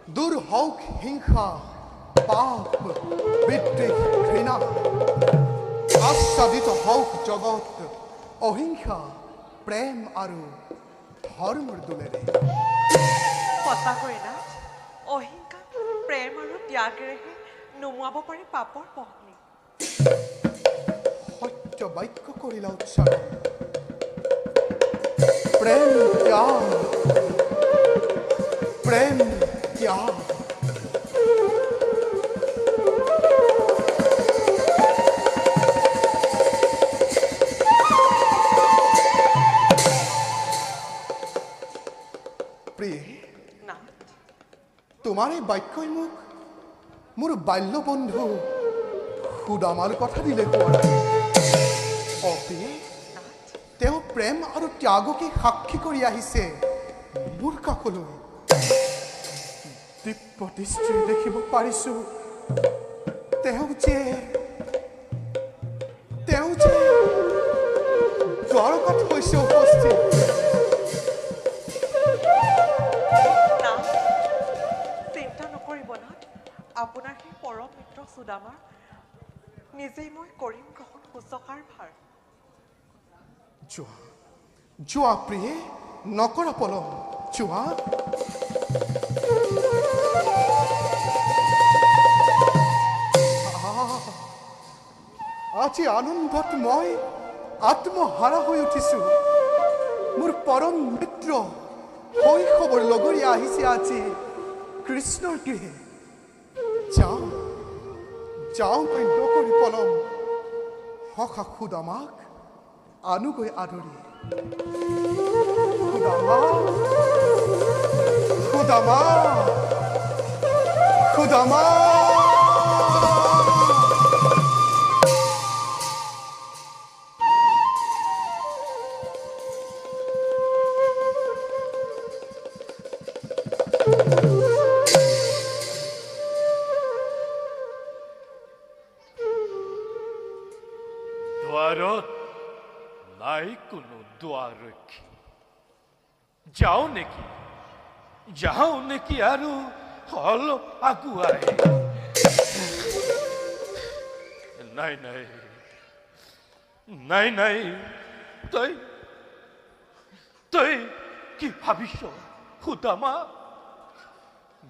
দূৰ হওক হিংসা পাপ বিদ্বেষ ঘৃণা আচ্ছাদিত হওক জগত অহিংসা প্ৰেম আৰু ধৰ্মৰ দোলেৰে সঁচাকৈ না অহিংসা প্ৰেম আৰু ত্যাগেৰেহে নুমুৱাব পাৰি পাপৰ পহনি সত্য বাক্য কৰিলা উচ্চাৰণ প্ৰেম ত্যাগ প্ৰেম ত্যাগ প্ৰিয়ে না তোমাৰ এই বাক্যই মোক মোৰ বাল্য বন্ধু সুদামাৰ কথা দিলে কোৱা প্ৰিয়ে তেওঁ প্ৰেম আৰু ত্যাগকে সাক্ষী কৰি আহিছে মোৰ কাষলৈ দিব্য দৃষ্টিৰে দেখিব পাৰিছো তেওঁ যে দ্বাৰকাত হৈছে উপস্থিত না চিন্তা নকৰিব না আপোনাৰ সেই পৰম মিত্ৰ সুদামাৰ নিজেই মই কৰিম গ্ৰহণ শুশ্ৰূষাৰ ভাৰ যোৱা প্ৰিয়ে নকৰা পলম যোৱা আজি আনন্দত মই আত্মহাৰা হৈ উঠিছো মোৰ পৰম মিত্ৰ শৈশৱৰ লগৰীয়া আহিছে আজি কৃষ্ণৰ গৃহে যাওঁ মই নকৰি পলম সখা সুদামাক আনুগৈ আদৰি সুদামা দ্বাৰত নাই কোনো দুৱাৰক্ষী যাওঁ নেকি আৰু অলপ আগুৱাই নাই তই কি ভাবিছ সুদামা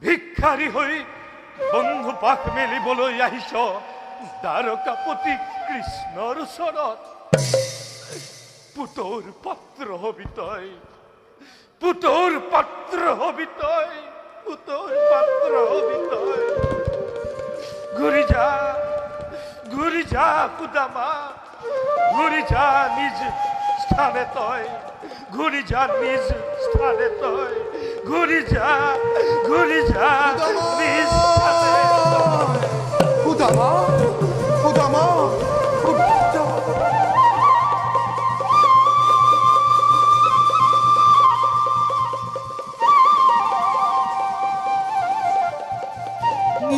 ভিক্ষাৰী হৈ বন্ধু পাক মেলিবলৈ আহিছ দ্বাৰকাপতি কৃষ্ণৰ ওচৰত পুতৰ পাত্ৰ হবি তই ঘূৰি যা সুদামা ঘূৰি যা নিজ স্থানে তই ঘূৰি যা নিজ স্থানে সুদামা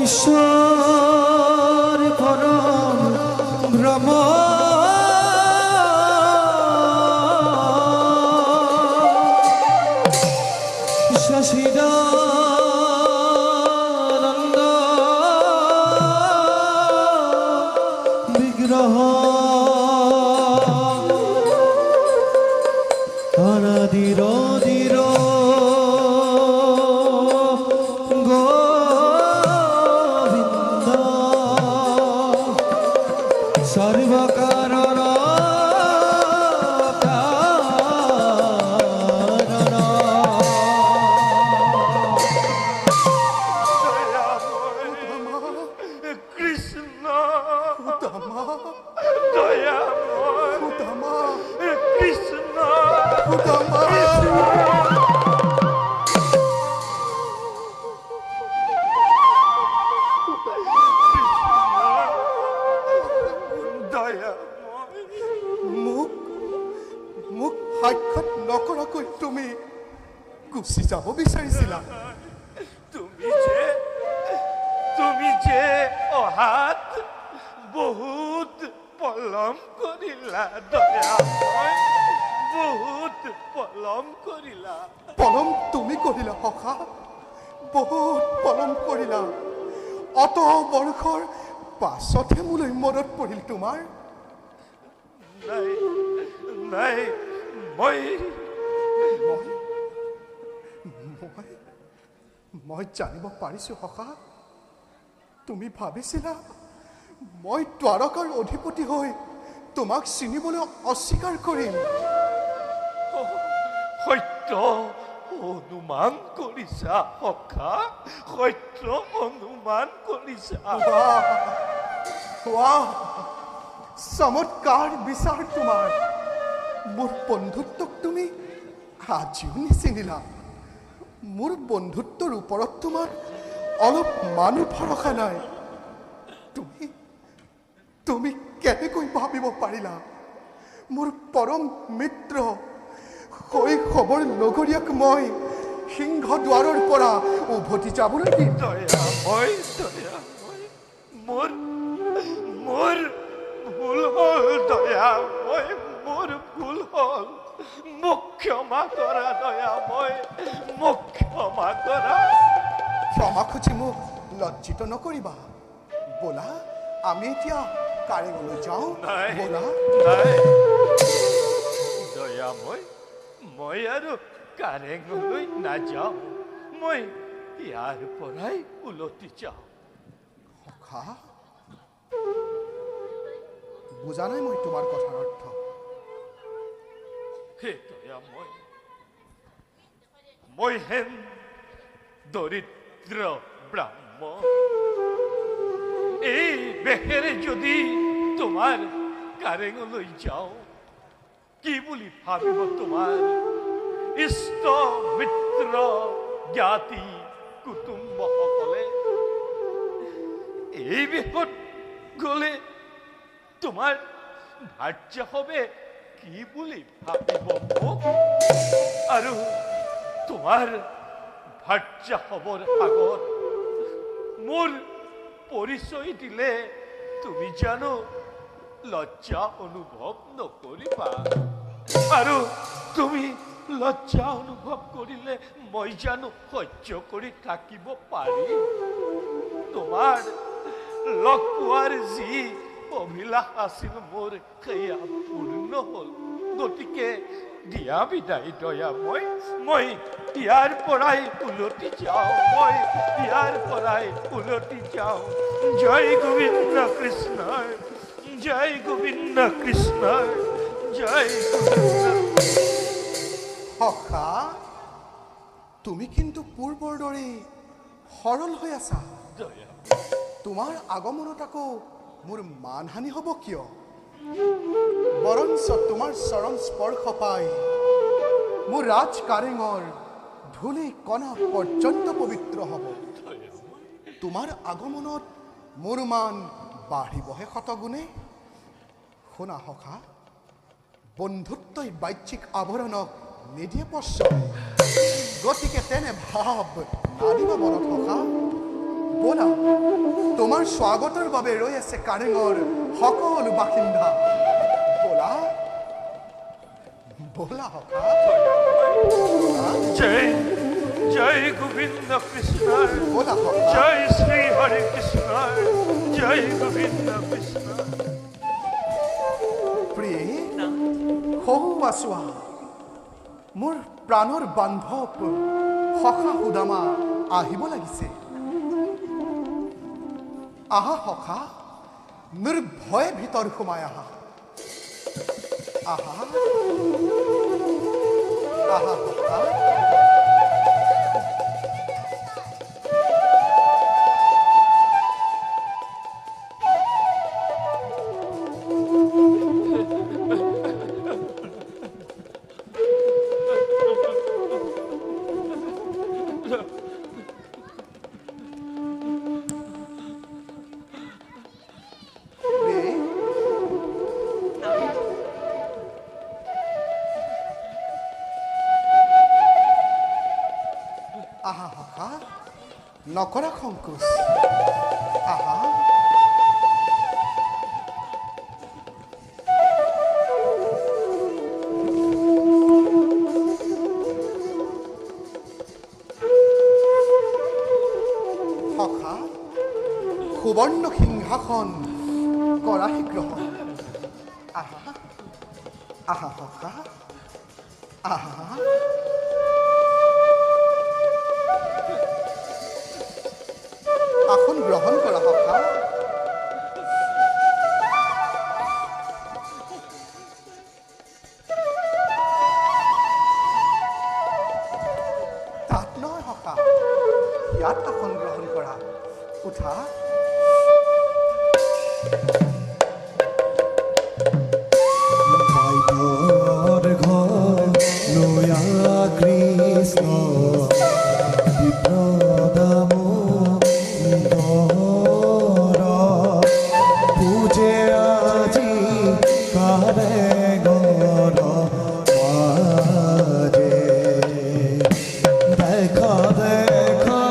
ঈশ্বৰ পৰম ব্ৰহ্ম শশিদানন্দ বিগ্ৰহ অনাদিৰ দিৰ মোক সাক্ষাৎ নকৰাকৈ তুমি গুচি যাব বিচাৰিছিলা তুমি যে অহাত বহুত পলম কৰিলা দয়াময় বহুত পলম কৰিলা পলম তুমি কৰিলা সখা বহুত পলম কৰিলা। অত বৰ্ষৰ পাছতহে মোলৈ মনত পৰিল তোমাৰ। নাই নাই মই মই জানিব পাৰিছো সখা, তুমি ভাবিছিলা মই দ্বাৰকাৰ অধিপতি হৈ তোমাক চিনিবলৈ অস্বীকাৰ কৰিম। সত্য অনুমান কৰিছা সখা, সত্য অনুমান কৰিছা। ৱাহ, চমৎকাৰ বিচাৰ তোমাৰ। মোৰ বন্ধুত্বক তুমি আজিও নিচিনিলা। মোৰ বন্ধুত্বৰ ওপৰত তোমাৰ অলপ মানুহ ভৰসা নাই। তুমি তুমি কেনেকৈ ভাবিব পাৰিলা মোৰ পৰম মিত্ৰ শৈশৱৰ লগৰীয়াক মই সিংহদ্বাৰৰ পৰা উভতি যাবলৈ দিম? দয়াময় মোৰ মোৰ ভুল হ'ল দয়াময়, মোৰ ভুল হ'ল। মোক ক্ষমা কৰা দয়াময়, মোক ক্ষমা কৰা। ক্ষমা খুজি মোক লজ্জিত নকৰিবা। ব'লা আমি এতিয়া কাৰেঙলৈ যাওঁ। নাই ব'লা। নাই দয়াময়, মই আৰু কাৰেঙলৈ নাযাওঁ। মই ইয়াৰ পৰাই উলটি যাওঁ। সখা, বুজা নাই মই তোমাৰ কথাৰ অৰ্থ। হে দয়াময়, মই হেন দৰিদ্ৰ ব্ৰাহ্মণ, এই বেশেৰে যদি তোমাৰ কাৰেঙলৈ যাওঁ, কি বুলি ভাবিব তোমাৰ ইষ্ট মিত্ৰ জ্ঞাতি কুটুম্বসকলে? এই বেশত গ'লে তোমাৰ ভাৰ্য হবে কি বুলি ভাবিব মোক? আৰু তোমাৰ ভাৰ্য হবৰ আগত মোৰ পৰিচয় দিলে তুমি জানো লজ্জা অনুভৱ নকৰিবা? আৰু তুমি লজ্জা অনুভৱ কৰিলে মই জানো সহ্য কৰি থাকিব পাৰিম? তোমাৰ লগ পোৱাৰ যি অভিলাষ আছিল মোৰ সেয়া পূৰ্ণ হ'ল। গতিকে দিয়া বিদায় দয়াময়, মই ইয়াৰ পৰাই উলটি যাওঁ, মই ইয়াৰ পৰাই উলটি যাওঁ। জয় গোবিন্দ কৃষ্ণ, জয় গোবিন্দ কৃষ্ণ, জয় গোবিন্দ। সখা, তুমি কিন্তু পূৰ্বৰ দৰে সৰল হৈ আছা। দয়া তোমাৰ আগমনত আকৌ মোৰ মানহানি হ'ব কিয়? বৰঞ্চ তোমাৰ চৰণ স্পৰ্শ পাই মোৰ ৰাজ কাৰেঙৰ ধূলি কণা পৰ্যন্ত পবিত্ৰ হ'ব। তোমাৰ আগমনত মোৰ মান বাঢ়িবহে শতগুণে। শুনা সখা, বন্ধুত্বই বাহ্যিক আৱৰণক নিদিয়ে প্ৰশ্ৰয়। গতিকে তেনে ভাৱ নাদিবা মনত সখা। ব'লা, তোমাৰ স্বাগতৰ বাবে ৰৈ আছে কাৰেঙৰ সকলো বাসিন্দা। ব'লা ব'লা সখা। জয় জয় গোবিন্দ কৃষ্ণ, ব'লা সখা। জয় শ্ৰী হৰে কৃষ্ণ, জয় গোবিন্দ কৃষ্ণ। প্ৰিয়ে, সহুৱা চোৱা, মোৰ প্ৰাণৰ বান্ধৱ সখা সুদামা আহিব লাগিছে। আহা সখা, নিৰ্ভয়ে ভিতৰ সোমাই আহা। আহা আহা সখা। প্ৰিয়ে, আহা সখা, নকৰা সংকোচ। আহা। সখা সুবৰ্ণ সিংহাসন কৰাহি গ্ৰহণ আহা আহা সখা আহা আসন গ্ৰহণ কৰা সখা তাত নহয় সখা ইয়াত আসন গ্ৰহণ কৰা উঠা বাইনৰ ঘৰ নয়া কৃষ্ণ বিপ্ৰদাম পূজে আজি কাৰে গৰ মাজে দেখা দেখা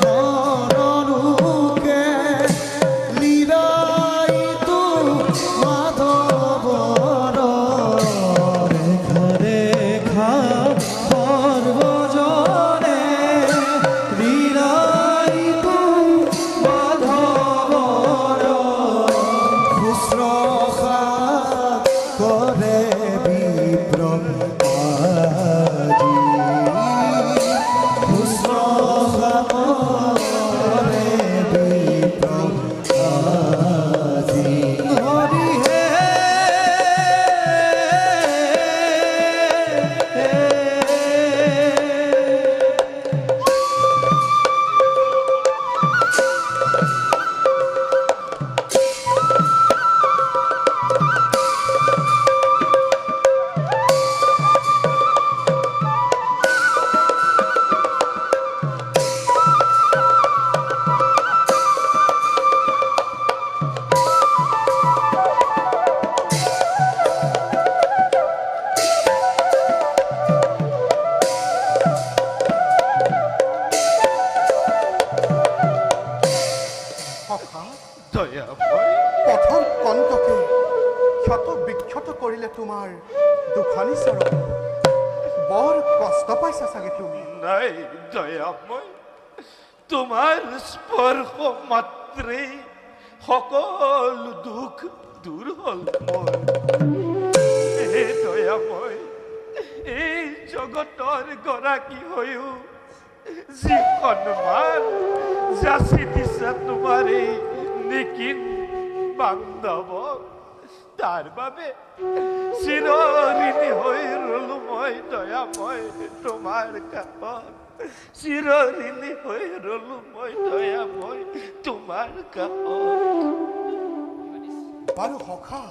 মননুকে লীলাই তো মাধৱৰ দেখা দেখা সৰ্বজনে লীলাই তো মাধৱৰ শুশ্ৰূষা কৰে বিপ্ৰ আজি শুশ্ৰূষা কৰে বিপ্ৰ আজি হৰি হে সখা দয়াময় পথৰ কণ্টকে ক্ষত বিক্ষত কৰিলে তোমাৰ দুখানি চৰণ বৰ কষ্ট পাইছা চাগে তুমি নাই দয়াময় তোমাৰ স্পৰ্শ মাত্ৰেই সকলো দুখ দূৰ হ'ল মোৰ হে দয়াময় এই জগতৰ গৰাকী হৈও যি সন্মান যাচি দিছা তোমাৰ এই নিকিন বান্ধৱক তাৰ বাবে চিৰঋণী হৈ ৰলো মই দয়াময় তোমাৰ কাষত চিৰঋণী হৈ ৰলো মই দয়াময় তোমাৰ কাষত বাৰু সখা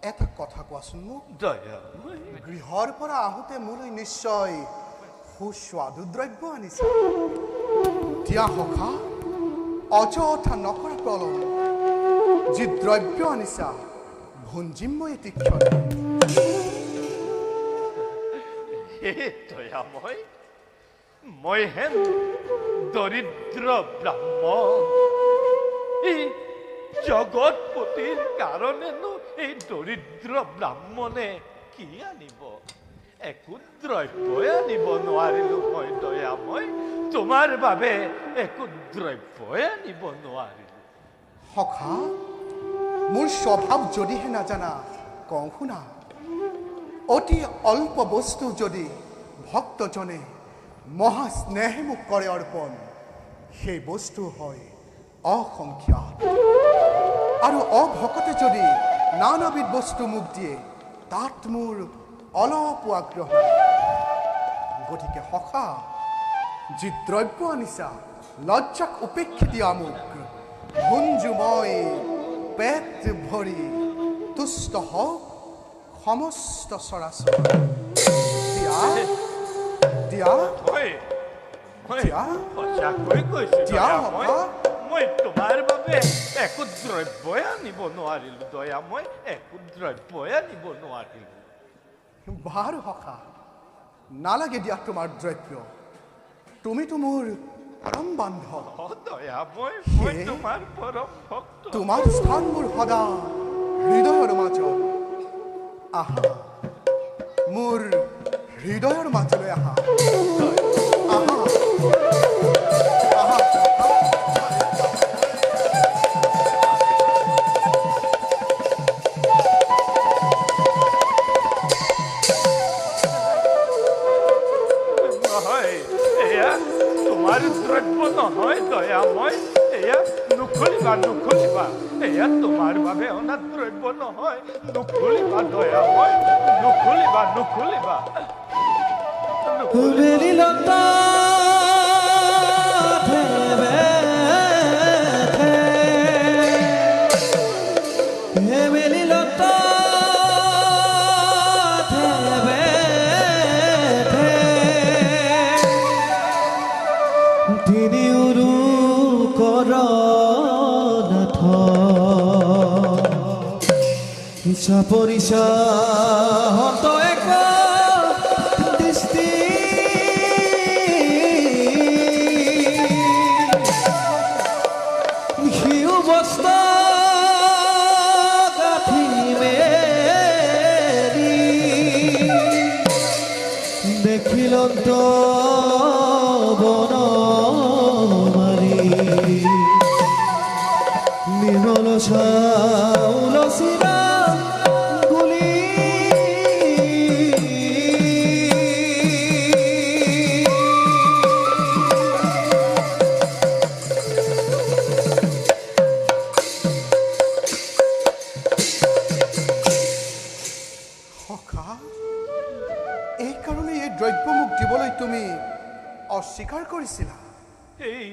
এটা কথা কোৱাচোন মোক দয়াময় গৃহৰ পৰা আহোঁতে মোলৈ নিশ্চয় সুস্বাদু দ্ৰব্য আনিছা দিয়া সখা অযথা নকৰা প্ৰলম যি দ্ৰব্য আনিছা ভঞ্জিম মই এটি ক্ষণে হে দয়াময় মই হেন দৰিদ্ৰ ব্ৰাহ্মণ এই জগতপতিৰ কাৰণেনো এই দৰিদ্ৰ ব্ৰাহ্মণে কি আনিব একো দ্ৰব্যই আনিব নোৱাৰিলো মই দয়াময় তোমাৰ বাবে একো দ্ৰব্যই আনিব নোৱাৰিলো সখা মোৰ স্বভাৱ যদিহে নাজানা কওঁ শুনা অতি অল্প বস্তু যদি ভক্তজনে মহা স্নেহে মোক কৰে অৰ্পণ সেই বস্তু হয় অসংখ্যাত আৰু অভকতে যদি নানাবিধ বস্তু মোক দিয়ে তাত মোৰ অলপ আগ্ৰহ গতিকে সখা যি দ্ৰব্য আনিছা লজ্জাক উপেক্ষি দিয়া মোক ভুঞ্জু মই পেট ভৰি তুষ্ট হওক সমস্ত চৰাচৰ দিয়া দিয়া মই দিয়া সঁচাকৈ কৈছো দিয়া দয়াময় সখা মই তোমাৰ বাবে একো দ্ৰব্যই আনিব নোৱাৰিলো দয়াময় একো দ্ৰব্যই আনিব নোৱাৰিলো বাৰু সখা নালাগে দিয়া তোমাৰ দ্ৰব্য তুমিতো মোৰ পৰম বান্ধৱ অ দয়াময় মই হে? তোমাৰ পৰম ভক্ত তোমাৰ স্থান মোৰ সদা হৃদয়ৰ মাজত আহা মোৰ হৃদয়ৰ মাজলৈ আহা আহা আহা তোমাৰ দ্ৰব্য নহয় দয়াময় এয়া নুখুলিবা নুখুলিবা এয়া তোমাৰ বাবে অনা দ্ৰব্য নহয় নুখুলিবা দয়াময় নুখুলিবা নুখুলিবা বেলি লতা বেলি লতা তিনি উৰু কৰ নাথ ইচ্ছা পৰিচা হত এক দৃষ্টি সিও বস্ত গাঁঠি মেলি দেখিলন্ত বন মাৰি নিৰ্মল চাউল চিৰা গুলি সখা এইকাৰণে এই দ্ৰব্য মোক দিবলৈ তুমি অস্বীকাৰ কৰিছিলা এই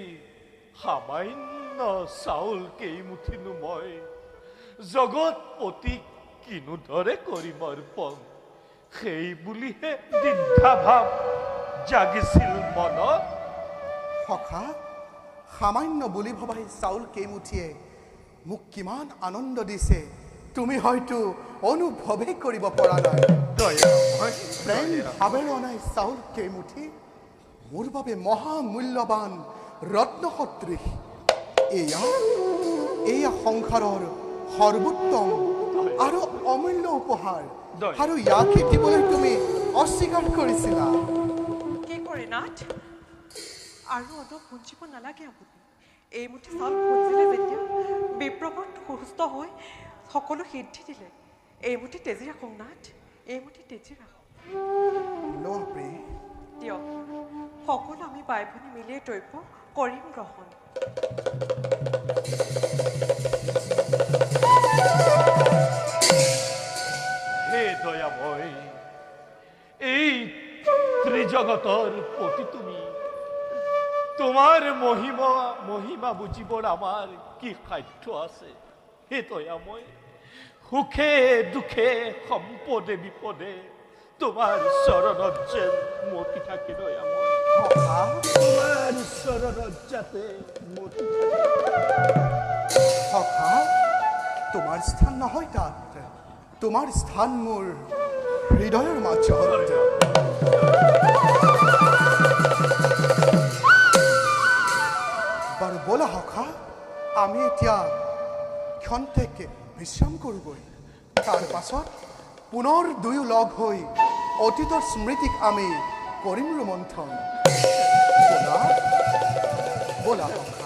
সামান্য চাউল কেইমুঠিনো মই জগতপতিক কিনোদৰে কৰিম অৰ্পণ সেই বুলিহে দ্বিধাভাৱ জাগিছিল মনত সখা সামান্য বুলি ভবাই চাউল কেইমুঠিয়ে মোক কিমান আনন্দ দিছে তুমি হয়তো অনুভৱেই কৰিব পৰা নাই দয়াময় প্ৰেম ভাৱেৰে অনাই চাউল কেইমুঠি মোৰ বাবে মহামূল্যৱান ৰত্ন সদৃশ এয়া সংসাৰৰ সৰ্বোত্তম আৰু অমূল্য উপহাৰ আৰু ইয়াকে দিবলৈ তুমি অস্বীকাৰ কৰিছিলা কি কৰে নাথ আৰু অলপ ভুঞ্জিব নালাগে আপুনি এইমুঠি চাউল ভুঞ্জিলে যেতিয়া বিপ্ৰবত সুস্থ হৈ সকলো সিদ্ধি দিলে এইমুঠি তেজি ৰাখোঁ নাথ এইমুঠি তেজি ৰাখোঁ লোৱা প্ৰিয় দিয়ক সকলো আমি বাই ভনী মিলিয়ে দ্ৰব্য কৰিম গ্ৰহণ হে দয়াময় এই ত্ৰিজগতৰ পতি তুমি তোমাৰ মহিমা বুজিবৰ আমাৰ কি সাধ্য আছে হে দয়াময় সুখে দুখে সম্পদে বিপদে তোমাৰ চৰণত যেন মতি থাকে দয়াময় সখা তোমাৰ চৰণত যাতে মতি থাকে সখা তোমাৰ স্থান নহয় তাত তোমাৰ স্থান মোৰ হৃদয়ৰ মাজত বাৰু ব'লা সখা আমি এতিয়া ক্ষন্তেক বিশ্ৰাম কৰোঁগৈ তাৰ পাছত পুনৰ দুয়ো লগ হৈ অতীতৰ স্মৃতিক আমি কৰিম ৰোমন্থন ব'লা ব'লা সখা